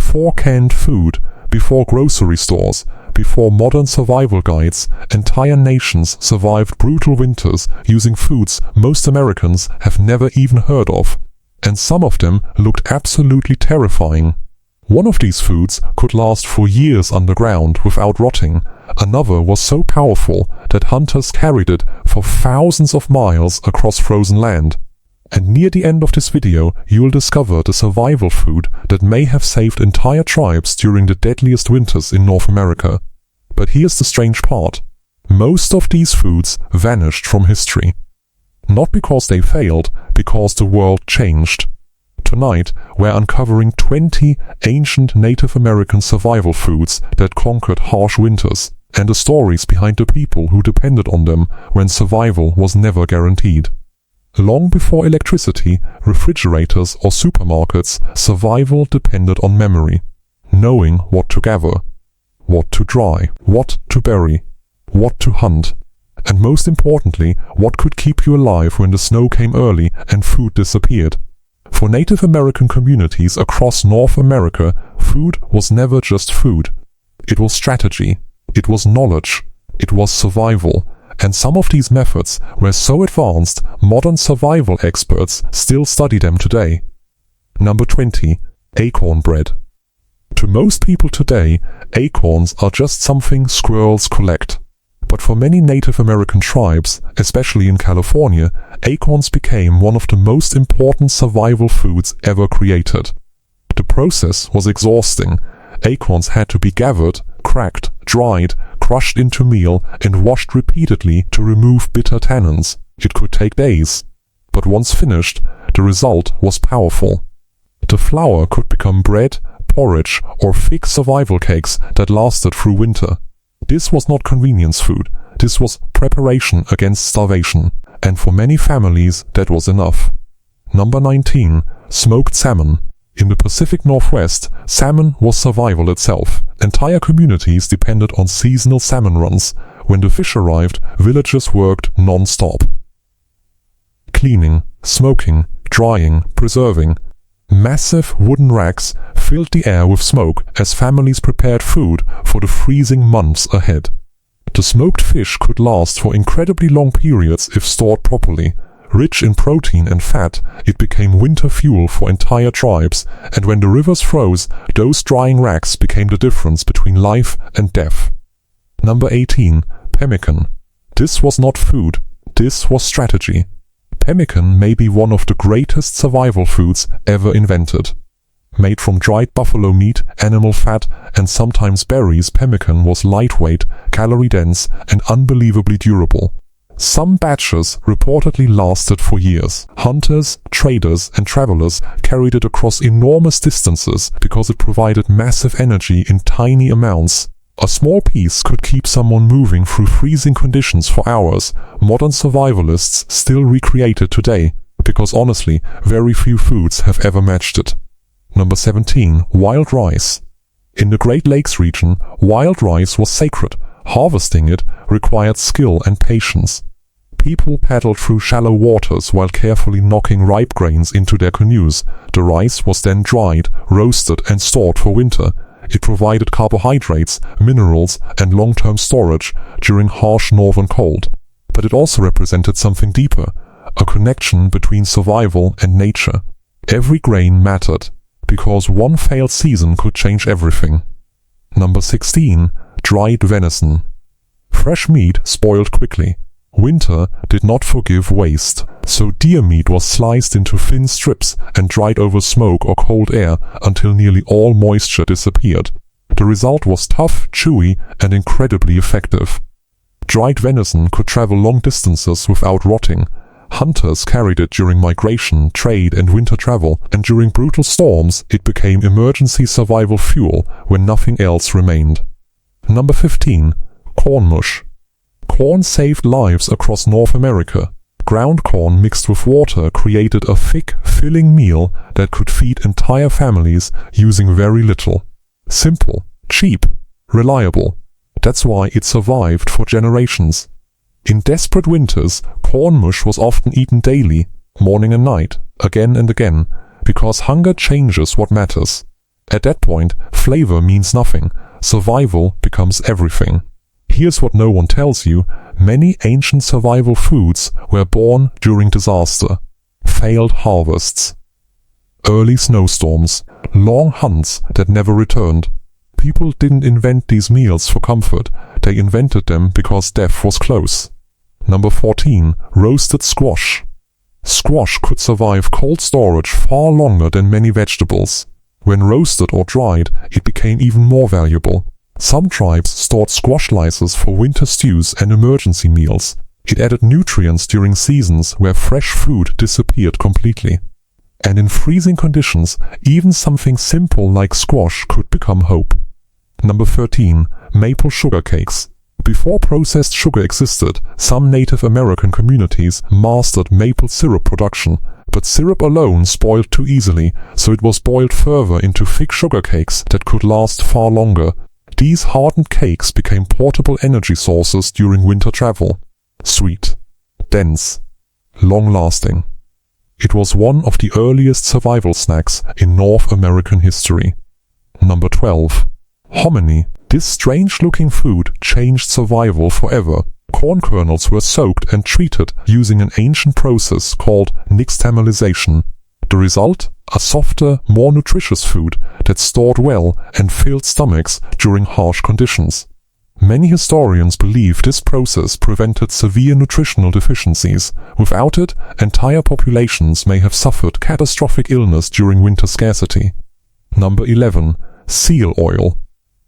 Before canned food, before grocery stores, before modern survival guides, entire nations survived brutal winters using foods most Americans have never even heard of. And some of them looked absolutely terrifying. One of these foods could last for years underground without rotting. Another was so powerful that hunters carried it for thousands of miles across frozen land. And near the end of this video, you will discover the survival food that may have saved entire tribes during the deadliest winters in North America. But here's the strange part. Most of these foods vanished from history. Not because they failed, because the world changed. Tonight, we're uncovering 20 ancient Native American survival foods that conquered harsh winters, and the stories behind the people who depended on them when survival was never guaranteed. Long before electricity, refrigerators or supermarkets, survival depended on memory. Knowing what to gather, what to dry, what to bury, what to hunt, and most importantly, what could keep you alive when the snow came early and food disappeared. For Native American communities across North America, food was never just food. It was strategy, it was knowledge, it was survival, and some of these methods were so advanced, modern survival experts still study them today. Number 20. Acorn bread. To most people today, acorns are just something squirrels collect. But for many Native American tribes, especially in California, acorns became one of the most important survival foods ever created. The process was exhausting. Acorns had to be gathered, cracked, dried, crushed into meal, and washed repeatedly to remove bitter tannins. It could take days. But once finished, the result was powerful. The flour could become bread, porridge, or thick survival cakes that lasted through winter. This was not convenience food. This was preparation against starvation. And for many families, that was enough. Number 19. Smoked salmon. In the Pacific Northwest, salmon was survival itself. Entire communities depended on seasonal salmon runs. When the fish arrived, villagers worked non-stop. Cleaning, smoking, drying, preserving. Massive wooden racks filled the air with smoke as families prepared food for the freezing months ahead. The smoked fish could last for incredibly long periods if stored properly. Rich in protein and fat, it became winter fuel for entire tribes, and when the rivers froze, those drying racks became the difference between life and death. Number 18. Pemmican. This was not food, this was strategy. Pemmican may be one of the greatest survival foods ever invented. Made from dried buffalo meat, animal fat, and sometimes berries, pemmican was lightweight, calorie-dense, and unbelievably durable. Some batches reportedly lasted for years. Hunters, traders, and travelers carried it across enormous distances because it provided massive energy in tiny amounts. A small piece could keep someone moving through freezing conditions for hours. Modern survivalists still recreate it today, because honestly, very few foods have ever matched it. Number 17. Wild rice. In the Great Lakes region, wild rice was sacred. Harvesting it required skill and patience. People paddled through shallow waters while carefully knocking ripe grains into their canoes. The rice was then dried, roasted, and stored for winter. It provided carbohydrates, minerals, and long-term storage during harsh northern cold. But it also represented something deeper, a connection between survival and nature. Every grain mattered, because one failed season could change everything. Number 16. Dried venison. Fresh meat spoiled quickly. Winter did not forgive waste, so deer meat was sliced into thin strips and dried over smoke or cold air until nearly all moisture disappeared. The result was tough, chewy, and incredibly effective. Dried venison could travel long distances without rotting. Hunters carried it during migration, trade, and winter travel, and during brutal storms it became emergency survival fuel when nothing else remained. Number 15. Corn mush. Corn saved lives across North America. Ground corn mixed with water created a thick, filling meal that could feed entire families using very little. Simple, cheap, reliable. That's why it survived for generations. In desperate winters, corn mush was often eaten daily, morning and night, again and again, because hunger changes what matters. At that point, flavor means nothing. Survival becomes everything. Here's what no one tells you. Many ancient survival foods were born during disaster. Failed harvests. Early snowstorms. Long hunts that never returned. People didn't invent these meals for comfort. They invented them because death was close. Number 14. Roasted squash. Squash could survive cold storage far longer than many vegetables. When roasted or dried, it became even more valuable. Some tribes stored squash slices for winter stews and emergency meals. It added nutrients during seasons where fresh food disappeared completely. And in freezing conditions, even something simple like squash could become hope. Number 13. Maple sugar cakes. Before processed sugar existed, some Native American communities mastered maple syrup production, but syrup alone spoiled too easily, so it was boiled further into thick sugar cakes that could last far longer. These hardened cakes became portable energy sources during winter travel. Sweet, dense, long-lasting. It was one of the earliest survival snacks in North American history. Number 12. Hominy. This strange-looking food changed survival forever. Corn kernels were soaked and treated using an ancient process called nixtamalization. The result? A softer, more nutritious food that stored well and filled stomachs during harsh conditions. Many historians believe this process prevented severe nutritional deficiencies. Without it, entire populations may have suffered catastrophic illness during winter scarcity. Number 11. Seal oil.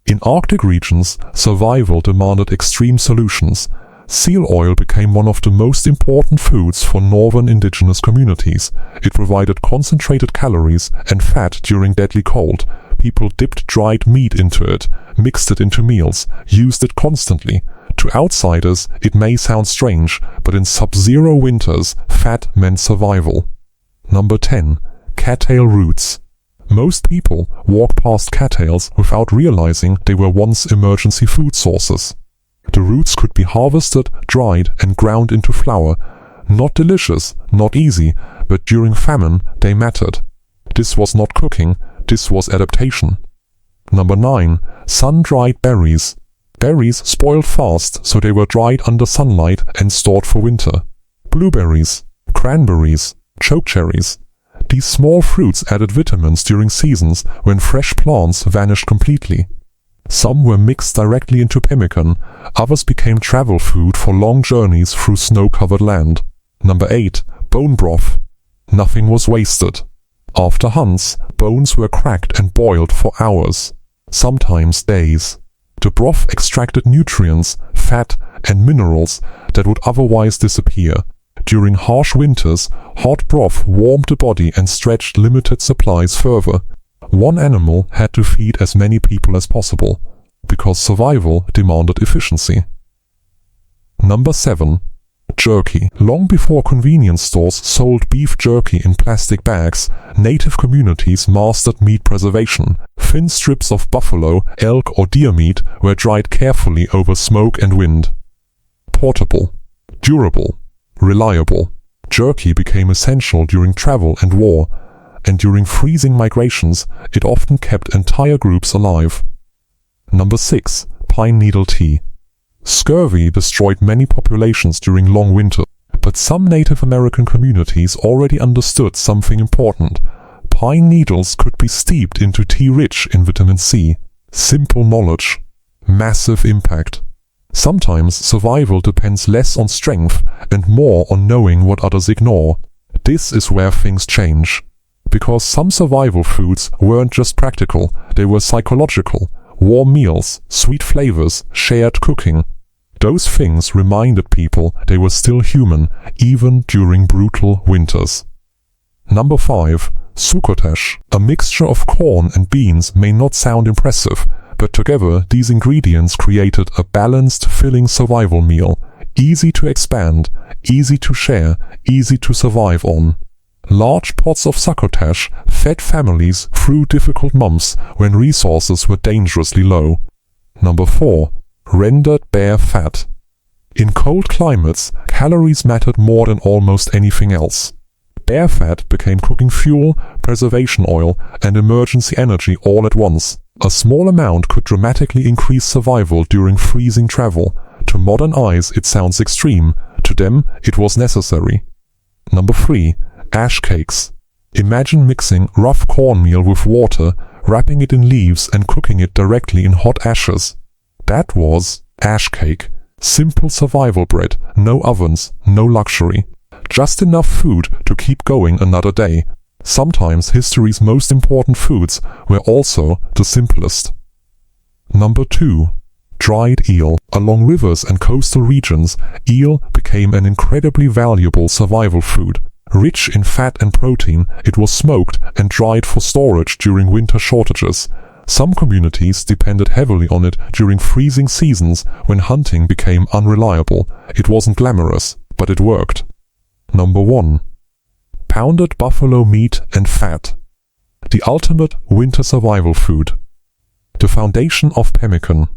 In Arctic regions, survival demanded extreme solutions. Seal oil became one of the most important foods for northern indigenous communities. It provided concentrated calories and fat during deadly cold. People dipped dried meat into it, mixed it into meals, used it constantly. To outsiders, it may sound strange, but in sub-zero winters, fat meant survival. Number 10. Cattail roots. Most people walk past cattails without realizing they were once emergency food sources. The roots could be harvested, dried, and ground into flour. Not delicious, not easy, but during famine they mattered. This was not cooking, this was adaptation. Number 9. Sun-dried berries. Berries spoiled fast, so they were dried under sunlight and stored for winter. Blueberries, cranberries, chokecherries. These small fruits added vitamins during seasons when fresh plants vanished completely. Some were mixed directly into pemmican, others became travel food for long journeys through snow-covered land. Number 8. Bone broth. Nothing was wasted. After hunts, bones were cracked and boiled for hours, sometimes days. The broth extracted nutrients, fat, and minerals that would otherwise disappear. During harsh winters, hot broth warmed the body and stretched limited supplies further. One animal had to feed as many people as possible, because survival demanded efficiency. Number 7. Jerky. Long before convenience stores sold beef jerky in plastic bags, native communities mastered meat preservation. Thin strips of buffalo, elk, or deer meat were dried carefully over smoke and wind. Portable, durable, reliable. Jerky became essential during travel and war, and during freezing migrations, it often kept entire groups alive. Number 6. Pine needle tea. Scurvy destroyed many populations during long winter, but some Native American communities already understood something important. Pine needles could be steeped into tea rich in vitamin C. Simple knowledge. Massive impact. Sometimes survival depends less on strength and more on knowing what others ignore. This is where things change. Because some survival foods weren't just practical, they were psychological. Warm meals, sweet flavors, shared cooking. Those things reminded people they were still human, even during brutal winters. Number 5. Succotash. A mixture of corn and beans may not sound impressive, but together these ingredients created a balanced, filling survival meal. Easy to expand, easy to share, easy to survive on. Large pots of succotash fed families through difficult months when resources were dangerously low. Number 4. Rendered bare fat. In cold climates, calories mattered more than almost anything else. Bear fat became cooking fuel, preservation oil, and emergency energy all at once. A small amount could dramatically increase survival during freezing travel. To modern eyes it sounds extreme, to them it was necessary. Number 3. Ash cakes. Imagine mixing rough cornmeal with water, wrapping it in leaves and cooking it directly in hot ashes. That was ash cake. Simple survival bread, no ovens, no luxury. Just enough food to keep going another day. Sometimes history's most important foods were also the simplest. Number 2. Dried eel. Along rivers and coastal regions, eel became an incredibly valuable survival food. Rich in fat and protein, it was smoked and dried for storage during winter shortages. Some communities depended heavily on it during freezing seasons when hunting became unreliable. It wasn't glamorous, but it worked. Number 1. Pounded buffalo meat and fat. The ultimate winter survival food. The foundation of pemmican.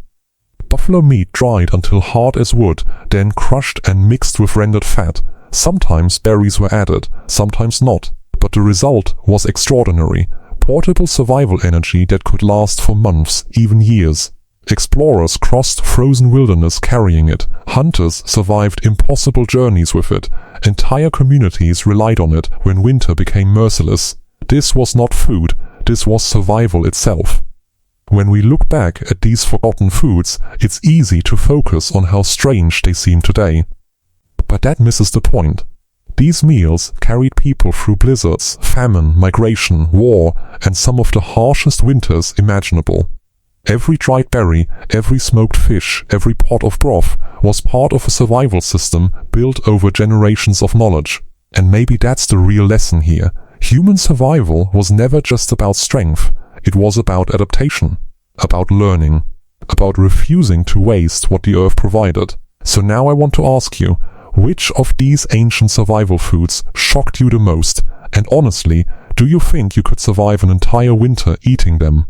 Buffalo meat dried until hard as wood, then crushed and mixed with rendered fat. Sometimes berries were added, sometimes not, but the result was extraordinary. Portable survival energy that could last for months, even years. Explorers crossed frozen wilderness carrying it. Hunters survived impossible journeys with it. Entire communities relied on it when winter became merciless. This was not food, this was survival itself. When we look back at these forgotten foods, it's easy to focus on how strange they seem today. But that misses the point. These meals carried people through blizzards, famine, migration, war, and some of the harshest winters imaginable. Every dried berry, every smoked fish, every pot of broth was part of a survival system built over generations of knowledge. And maybe that's the real lesson here. Human survival was never just about strength. It was about adaptation, about learning, about refusing to waste what the earth provided. So now I want to ask you, which of these ancient survival foods shocked you the most? And honestly, do you think you could survive an entire winter eating them?